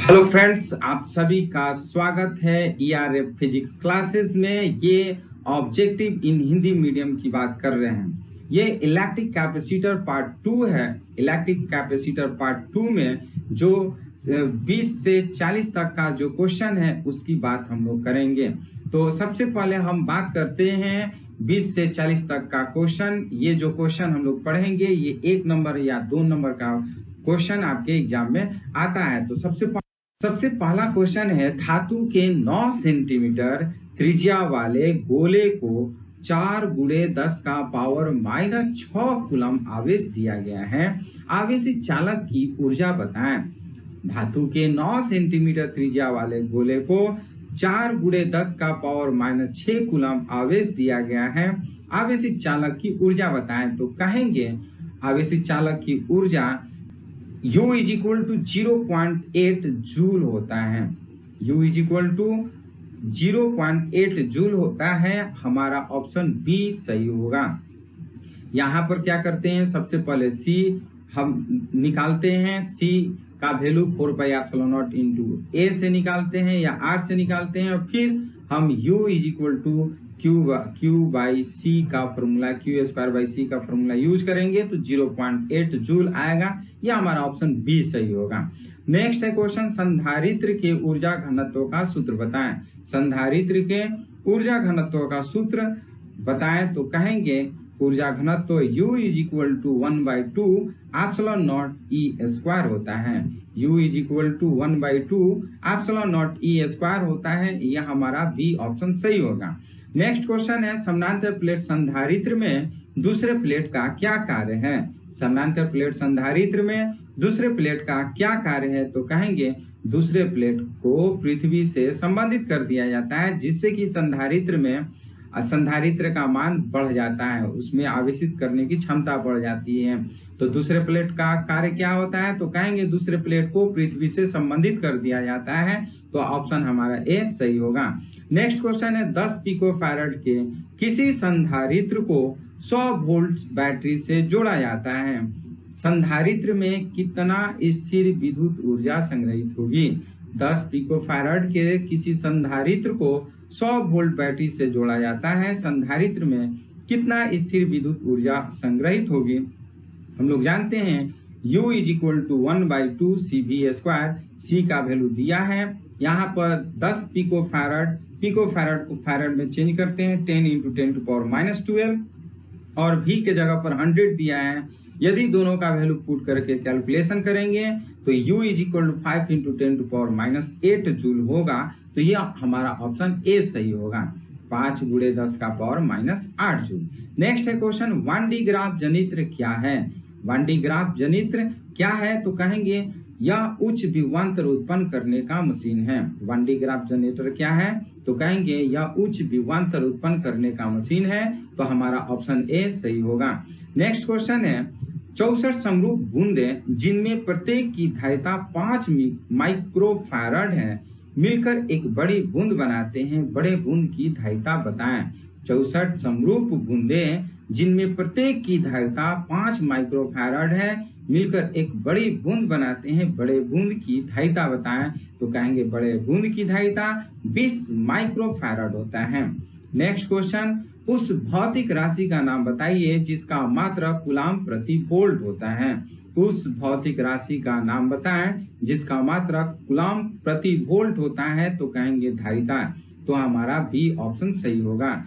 Hello friends, आप सभी का स्वागत है ERF फिजिक्स क्लासेस में। ये ऑब्जेक्टिव इन हिंदी मीडियम की बात कर रहे हैं। ये इलेक्ट्रिक कैपेसिटर पार्ट 2 है। इलेक्ट्रिक कैपेसिटर पार्ट 2 में जो 20 से 40 तक का जो क्वेश्चन है उसकी बात हम लोग करेंगे। तो सबसे पहले हम बात करते हैं 20 से 40 तक का क्वेश्चन। ये जो क्वेश्चन हम लोग पढ़ेंगे ये 1 नंबर या 2 नंबर का क्वेश्चन आपके एग्जाम में आता है। तो सबसे पहला क्वेश्चन है, धातु के 9 सेंटीमीटर त्रिज्या वाले गोले को 4 × 10⁻⁻6 कूलम आवेश दिया गया है। आवेशित चालक की ऊर्जा बताएं। धातु के 9 सेंटीमीटर त्रिज्या वाले गोले को 4 × 10⁻⁻6 कूलम आवेश दिया गया है। आवेशित चालक की ऊर्जा बताएं। तो कहेंगे आवेशित चालक की ऊर्जा U = 0.8 जूल होता है। U = 0.8 जूल होता है। हमारा ऑप्शन बी सही होगा। यहाँ पर क्या करते हैं, सबसे पहले C हम निकालते हैं। C का वैल्यू 4πε0 × A से निकालते हैं या R से निकालते हैं, और फिर हम U = Q/C का फॉर्मूला Q² का फॉर्मूला यूज करेंगे तो 0.8 जूल आएगा। यह हमारा ऑप्शन बी सही होगा। नेक्स्ट है क्वेश्चन, संधारित्र के ऊर्जा घनत्व का सूत्र बताएं। संधारित्र के ऊर्जा घनत्व का सूत्र बताएं। तो कहेंगे ऊर्जा घनत्व U = 1/2 ε0E² होता है। U = 1/2 ε0E² होता है। यह हमारा बी ऑप्शन सही होगा। नेक्स्ट क्वेश्चन है, समानांतर प्लेट संधारित्र में दूसरे प्लेट का क्या कार्य है। समानांतर प्लेट संधारित्र में दूसरे प्लेट का क्या कार्य है। तो कहेंगे दूसरे प्लेट को पृथ्वी से संबंधित कर दिया जाता है, जिससे कि संधारित्र का मान बढ़ जाता है, उसमें आवेशित करने की क्षमता बढ़ जाती है। तो दूसरे प्लेट का कार्य क्या होता है। तो कहेंगे दूसरे प्लेट को पृथ्वी से संबंधित कर दिया जाता है। तो ऑप्शन हमारा ए सही होगा। नेक्स्ट क्वेश्चन है, 10 पिकोफैराड के किसी संधारित्र को 100 वोल्ट बैटरी से जोड़ा जाता है। संधारित्र में कितना स्थिर विद्युत ऊर्जा संग्रहित होगी। 10 पिकोफैराड के किसी संधारित्र को 100 वोल्ट बैटरी से जोड़ा जाता है। संधारित्र में कितना स्थिर विद्युत ऊर्जा संग्रहित होगी। हम लोग जानते हैं U = 1/2 CV²। C का वैल्यू दिया है। यहाँ पर 10 पिकोफैराड को फैराड में चेंज करते हैं, 10 × 10⁻⁻12, और V के जगह पर 100 दिया है। यदि दोनों का वैल्यू पुट करके कैलकुलेशन करेंगे तो U = 5 × 10⁻8 जूल होगा। तो यह हमारा ऑप्शन ए सही होगा, 5 × 10⁻8 जूल। नेक्स्ट है क्वेश्चन, 1D ग्राफ जनित्र क्या है। 1D ग्राफ जनित्र क्या है। तो कहेंगे यह उच्च विभवांतर उत्पन्न करने का मशीन है। 1D ग्राफ जनरेटर क्या है। तो कहेंगे यह उच्च विभवांतर उत्पन्न करने का मशीन है। तो हमारा ऑप्शन ए सही होगा। नेक्स्ट क्वेश्चन है, 64 समरूप बूंदें जिनमें प्रत्येक की धारिता 5 माइक्रोफैराड है, मिलकर एक बड़ी बूंद बनाते हैं। बड़े बूंद की धारिता बताएं। 64 समरूप बूंदें जिनमें प्रत्येक की धारिता 5 माइक्रोफैराड है, मिलकर एक बड़ी बूंद बनाते हैं। बड़े बूंद की धारिता बताएं। तो कहेंगे बड़े बूंद की धारिता 20 माइक्रोफैराड होता है। नेक्स्ट क्वेश्चन, उस भौतिक राशि का नाम बताइए जिसका मात्रक कूलम प्रति वोल्ट होता है। उस भौतिक राशि का नाम बताएं जिसका मात्रक कूलम प्रति वोल्ट होता है। तो कहेंगे धारिता। तो हमारा बी ऑप्शन सही होगा।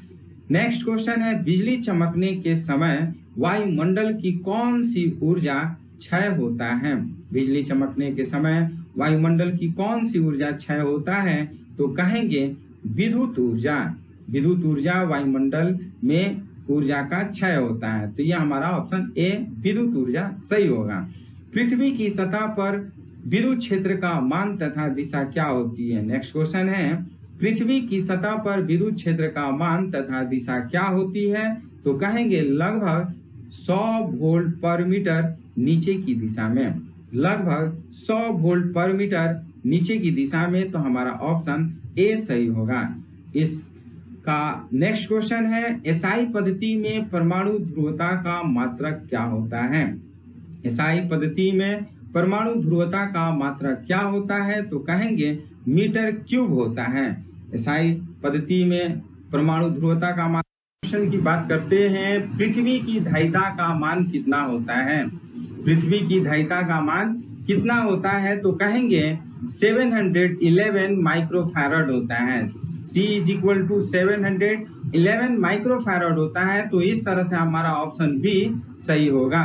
नेक्स्ट क्वेश्चन है, बिजली चमकने के समय वायुमंडल की कौन सी ऊर्जा क्षय होता है। बिजली चमकने के समय वायुमंडल की कौन सी ऊर्जा क्षय होता है। तो कहेंगे विद्युत ऊर्जा। विद्युत ऊर्जा वायुमंडल में ऊर्जा का क्षय होता है। तो यह हमारा ऑप्शन ए विद्युत ऊर्जा सही होगा। पृथ्वी की सतह पर विद्युत क्षेत्र का मान तथा दिशा क्या होती है। नेक्स्ट क्वेश्चन है, पृथ्वी की सतह पर विद्युत क्षेत्र का मान तथा दिशा क्या होती है। तो कहेंगे लगभग 100 वोल्ट पर मीटर नीचे की दिशा में। लगभग 100 वोल्ट पर मीटर नीचे की दिशा में। तो हमारा ऑप्शन ए सही होगा। इसका नेक्स्ट क्वेश्चन है, एसआई पद्धति में परमाणु ध्रुवता का मात्रक क्या होता है। एसआई पद्धति में परमाणु ध्रुवता का मात्रक क्या होता है? तो कहेंगे मीटर क्यूब होता है। एसआई पद्धति में परमाणु ध्रुवता का मान की बात करते हैं। पृथ्वी की धारिता का मान कितना होता है? पृथ्वी की धारिता का मान कितना होता है? तो कहेंगे 711 माइक्रोफैराड होता है। C = 711 माइक्रोफैराड होता है। तो इस तरह से हमारा ऑप्शन बी सही होगा।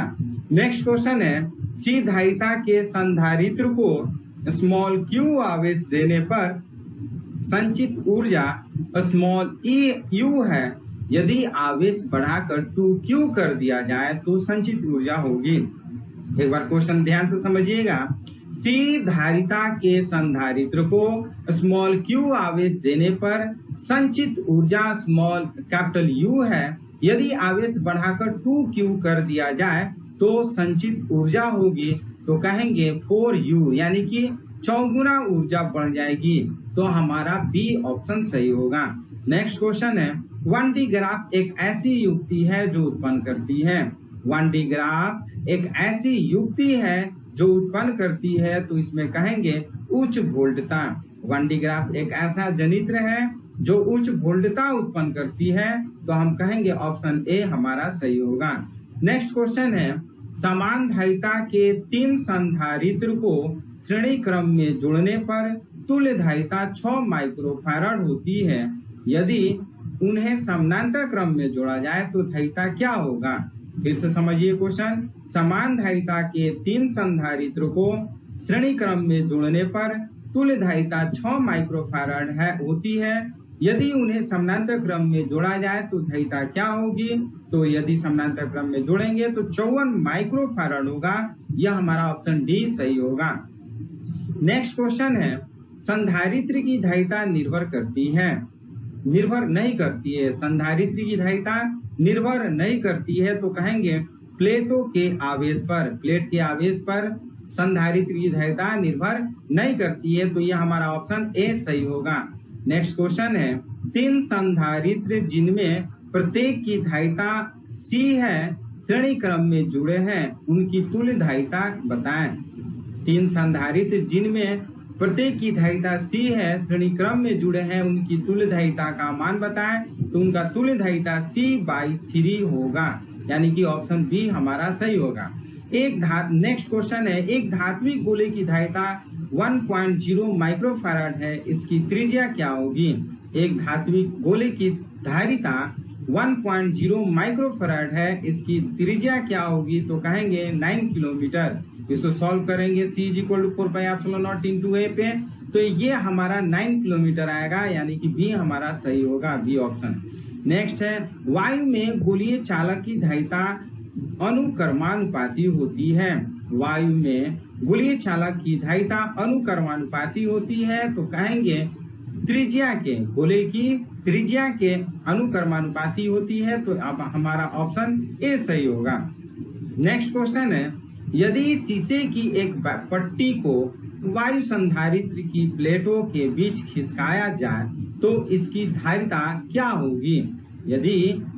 नेक्स्ट क्वेश्चन है, C धारिता के संधारित्र को स्मॉल q आवेश देने पर संचित ऊर्जा स्मॉल u है। यदि आवेश बढ़ाकर 2q कर दिया जाए तो संचित ऊर्जा होगी। एक बार क्वेश्चन ध्यान से समझिएगा। C धारिता के संधारित्र को स्मॉल q आवेश देने पर संचित ऊर्जा स्मॉल कैपिटल U है। यदि आवेश बढ़ाकर 2q कर दिया जाए तो संचित ऊर्जा होगी। तो कहेंगे 4u, यानी कि चौगुना ऊर्जा बढ़ जाएगी। तो हमारा बी ऑप्शन सही होगा। नेक्स्ट क्वेश्चन है, 1D ग्राफ एक ऐसी युक्ति है जो उत्पन्न करती है। 1D ग्राफ एक ऐसी युक्ति है जो उत्पन्न करती है। तो इसमें कहेंगे उच्च वोल्टता। 1D ग्राफ एक ऐसा जनित्र है जो उच्च वोल्टता उत्पन्न करती है। तो हम कहेंगे ऑप्शन ए हमारा सही होगा। नेक्स्ट क्वेश्चन है, समान धारिता के 3 संधारित्र को श्रेणी क्रम में जोड़ने पर तुल्य धारिता 6 माइक्रोफैराड होती है। यदि उन्हें समानांतर क्रम में जोड़ा जाए तो धारिता क्या होगा? फिर से समझिए क्वेश्चन। समान धारिता के 3 संधारित्र को श्रेणी क्रम में जोड़ने पर तुल्य धारिता 6 माइक्रोफैराड होती है। यदि उन्हें समानांतर क्रम में जोड़ा जाए तो धारिता क्या होगी? तो यदि समानांतर क्रम में जोड़ेंगे तो 54 माइक्रोफैराड होगा। यह हमारा ऑप्शन डी सही होगा। नेक्स्ट क्वेश्चन है, संधारित्र की धारिता निर्भर करती है? निर्भर नहीं करती है। संधारित्र की धारिता निर्भर नहीं करती है। तो कहेंगे प्लेटों के आवेश पर। प्लेट के आवेश पर संधारित्र की धारिता निर्भर नहीं करती है। तो यह हमारा ऑप्शन ए सही होगा। नेक्स्ट क्वेश्चन है, 3 संधारित्र जिनमें प्रत्येक की धारिता C है श्रेणी क्रम में जुड़े हैं, उनकी तुल्य धारिता बताएं। 3 संधारित्र जिनमें प्रत्येक की धारिता C है श्रेणी क्रम में जुड़े हैं, उनकी तुल्य धारिता का मान बताएं। तो उनका तुल्य धारिता C/3 होगा, यानी कि ऑप्शन बी हमारा सही होगा। नेक्स्ट क्वेश्चन है, एक धात्विक गोले की धारिता 1.0 माइक्रोफैराड है, इसकी त्रिज्या क्या होगी? एक धात्विक गोले की धारिता 1.0 माइक्रोफैराड है, इसकी त्रिज्या क्या होगी? तो कहेंगे 9 किलोमीटर। इसको सॉल्व करेंगे C = 4πε0 × a पे। तो ये हमारा 9 किलोमीटर आएगा, यानी कि बी हमारा सही होगा, बी ऑप्शन। नेक्स्ट है, वायु में गोलीय चालक की धारिता अनुक्रमानुपाती होती है। वायु में गोलीय चालक की धारिता अनुक्रमानुपाती होती है। तो कहेंगे त्रिज्या के, गोले की त्रिज्या के अनुक्रमानुपाती होती है। तो अब हमारा ऑप्शन ए सही होगा। नेक्स्ट क्वेश्चन है, यदि शीशे की एक पट्टी को वायु संधारित्र की प्लेटों के बीच खिसकाया जाए तो इसकी धारिता क्या होगी? यदि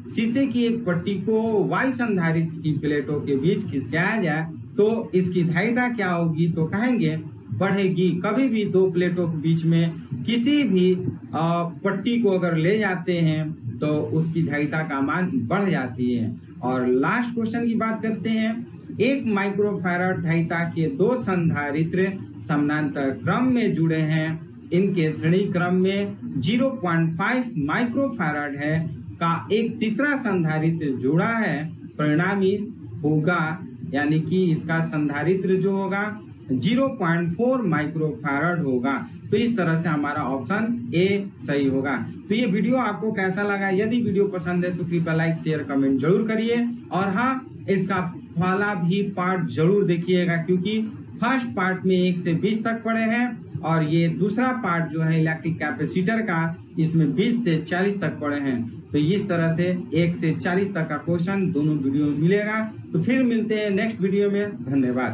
शीशे की एक पट्टी को वायु संधारित्र की प्लेटों के बीच खिसकाया जाए तो इसकी धारिता क्या होगी? तो कहेंगे बढ़ेगी। कभी भी 2 प्लेटों के बीच में किसी भी पट्टी को अगर ले जाते हैं तो उसकी धारिता का मान बढ़ जाती है। और लास्ट क्वेश्चन की बात करते हैं, 1 माइक्रोफैराड धारिता के 2 संधारित्र समानांतर क्रम में जुड़े हैं, इनके श्रेणी क्रम में 0.5 माइक्रोफैराड है का एक तीसरा संधारित्र जुड़ा है, परिणामी होगा, यानी कि इसका संधारित्र जो होगा 0.4 माइक्रोफैराड होगा। तो इस तरह से हमारा ऑप्शन ए सही होगा। तो ये वीडियो आपको कैसा लगा? यदि वीडियो पसंद है तो कृपया लाइक शेयर कमेंट जरूर करिए। और हाँ, इसका वाला भी पार्ट जरूर देखिएगा, क्योंकि फर्स्ट पार्ट में 1 से 20 तक पढ़े हैं और ये दूसरा पार्ट जो है इलेक्ट्रिक कैपेसिटर का, इसमें 20 से 40 तक पढ़े हैं। तो इस तरह से 1 से 40 तक का क्वेश्चन दोनों वीडियो में मिलेगा। तो फिर मिलते हैं नेक्स्ट वीडियो में। धन्यवाद।